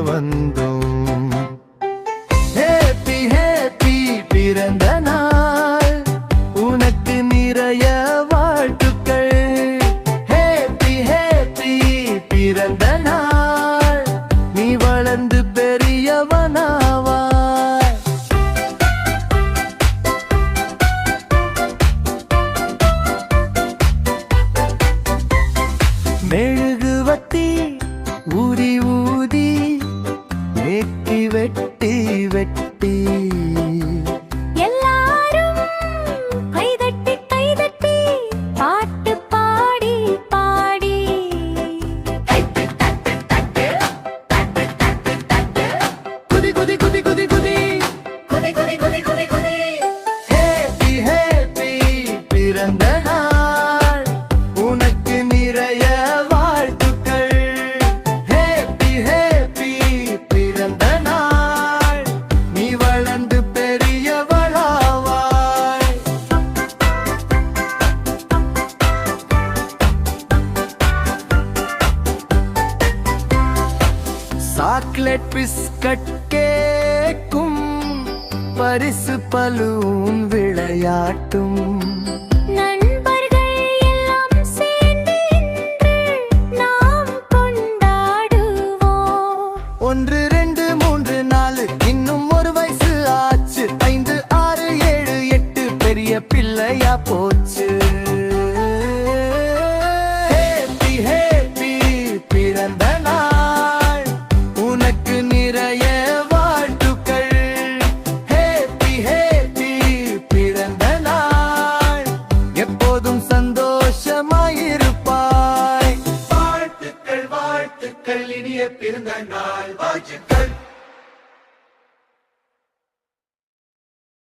வந்தோம். Happy happy பிறந்த நாள், உனக்கு நிறைய வாழ்த்துக்கள். ஹேப்பி ஹேப்பி பிறந்த நாள், நீ வளர்ந்து பெரியவனாவா. மெழுகுவத்தி ஊதி ஊதி, வெட்டி வெட்டி வெட்டி, எல்லாரும் கைதட்டி கைதட்டி, பாட்டு பாடி பாடி, குதி குதி குதி குதி குதி குதி குதி குதி குதி குதி. ஹேப்பி ஹேப்பி பிறந்த நாள், உனக்கு நிறைய வாழ்த்துக்கள். ஹேப்பி ஹேப்பி பிறந்த நாள், நீ வளர்ந்து பெரியவளாவாய். சாக்லேட் பிஸ்கட் கேக்கும், பரிசு பலூன் விளையாட்டும், நண்பர்கள் எல்லாம் சேர்ந்து இன்று நாம் கொண்டாடுவோம். 1 2 3 4 இன்னும் ஒரு வயசு ஆச்சு. 5 6 7 8 பெரிய பிள்ளையா போச்சு. ஹேப்பி ஹேப்பி பிறந்த நாள், உனக்கு நிறைய வாழ்த்துக்கள். ஹேப்பி ஹேப்பி பிறந்த நாள், எப்போதும் சந்தோஷமாயிருப்பாய். வாழ்த்துக்கள் வாழ்த்துக்கள், இனிய பிறந்த நாள் வாழ்த்துக்கள்.